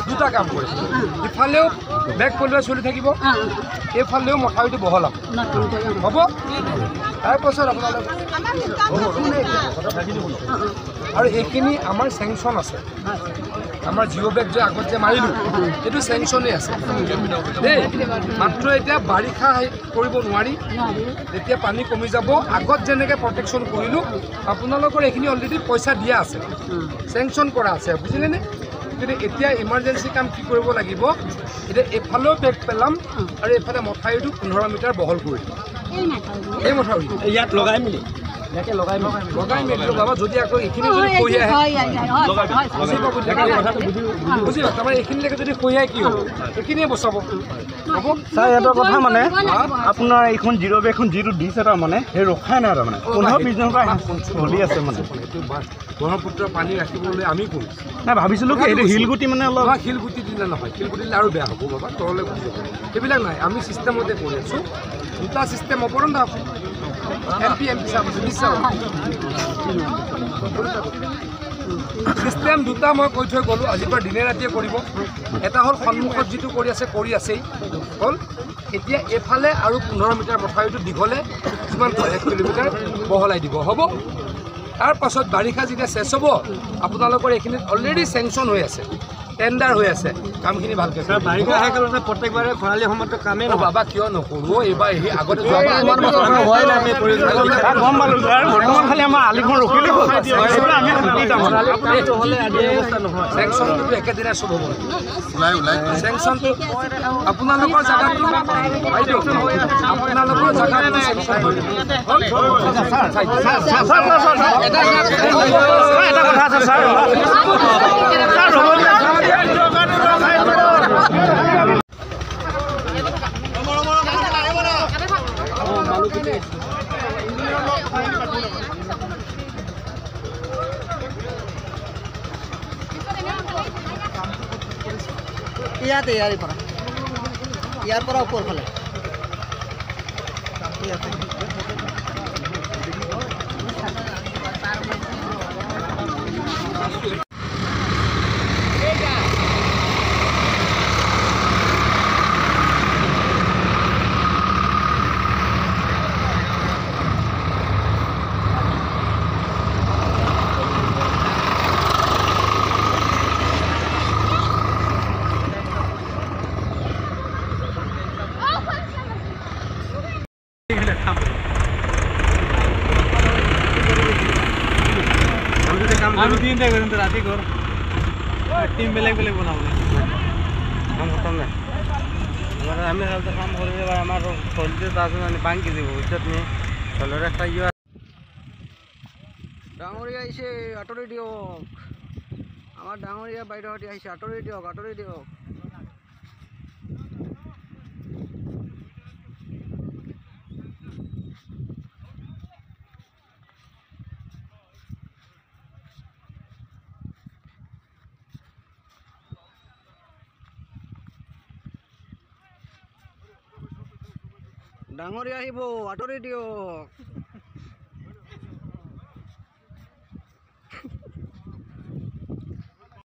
দুটা কাম কৰিছে ইফালেও বেগ পলুৱাই চলি থাকিব এইফালেও মথাউৰিটো বহলাম হ'ব তাৰপাছত আপোনালোকে আৰু এইখিনি আমাৰ চেংচন আছে আমাৰ জিঅ' বেগ যে আগত যে মাৰিলোঁ সেইটো চেংচনেই আছে দেই মাত্ৰ এতিয়া বাৰিষা কৰিব নোৱাৰি যেতিয়া পানী কমি যাব আগত যেনেকৈ প্ৰটেকশ্যন কৰিলোঁ আপোনালোকৰ এইখিনি অলৰেডি পইচা দিয়া আছে চেংচন কৰা আছে বুজিলেনে কিন্তু এতিয়া ইমাৰ্জেঞ্চি কাম কি কৰিব লাগিব এতিয়া এইফালেও বেগ পেলাম আৰু এইফালে মথাউৰিটো 15 মিটাৰ বহল কৰি দিম এই মথাউৰি ইয়াত লগাই মেলি বাবা যদি আকৌ এইখিনি যদি কঢ়িয়াই বুজিবা তাৰমানে এইখিনিলৈকে যদি কঢ়িয়াই কি হ'ব এইখিনিয়ে বচাব হ'ব ছাৰ এটা কথা মানে আপোনাৰ এইখন জিৰ' বেগখন যিটো দিছে তাৰমানে সেই ৰখাই নাই তাৰমানে 15-20 দিনৰ পৰা চলি আছে মানে ব্ৰহ্মপুত্ৰৰ পানী ৰাখিবলৈ আমি কৰিম নাই ভাবিছিলোঁ কি এইটো শিলগুটি মানে অলপ শিলগুটি দিলে নহয় শিলগুটি দিলে আৰু বেয়া হ'ব বাবা তললৈ গুচি যাব সেইবিলাক নাই আমি চিষ্টেমতে কৰি আছোঁ দুটা চিষ্টেম অপৰন্ধ এমপি চাব চিষ্টেম দুটা মই কৈ থৈ গ'লোঁ আজিৰ পৰা দিনে ৰাতিয়ে কৰিব এটা হ'ল সন্মুখত যিটো কৰি আছেই হ'ল এতিয়া এইফালে আৰু 15 মিটাৰ মথাউৰিটো দীঘলে যিমান 1 কিলোমিটাৰ বহলাই দিব হ'ব তাৰ পাছত বাৰিষা যেতিয়া চেছ হ'ব আপোনালোকৰ এইখিনিত অলৰেডি চেংচন হৈ আছে টেণ্ডাৰ হৈ আছে কামখিনি ভালকৈ বাৰিষা আহে প্ৰত্যেকবাৰে খৰালি সময়তো কামেই বাবা কিয় নকৰোঁ এইবাৰ এই আগতে খালি আমাৰ আলিখন ৰখিলে চেংচনটো একেদিনাই চব হ'ব চেংচনটো আপোনালোকৰ জেগাটো আপোনালোকৰ জেগাটো চেংচন হৈ এটা কথা আছে ছাৰ ইয়াৰ পৰা ওপৰ ফালে আমি তিনটা করেন তো রাতে কর টিম বেলেগ বেলেগ বনাবো কাম খতম নাই আমার আমি হালতে কাম করে এবার আমার চলতে আছে মানে বাঙ্কি দিব বুঝছত নি চলের একটা ইয়া ডাঙৰীয়া আহিছে আঁতৰি দিয়ক আমাৰ ডাঙৰীয়া বাইদেউহঁতে আহিছে আঁতৰি দিয়ক ডাঙৰীয়া আহিব আঁতৰি দিয়ক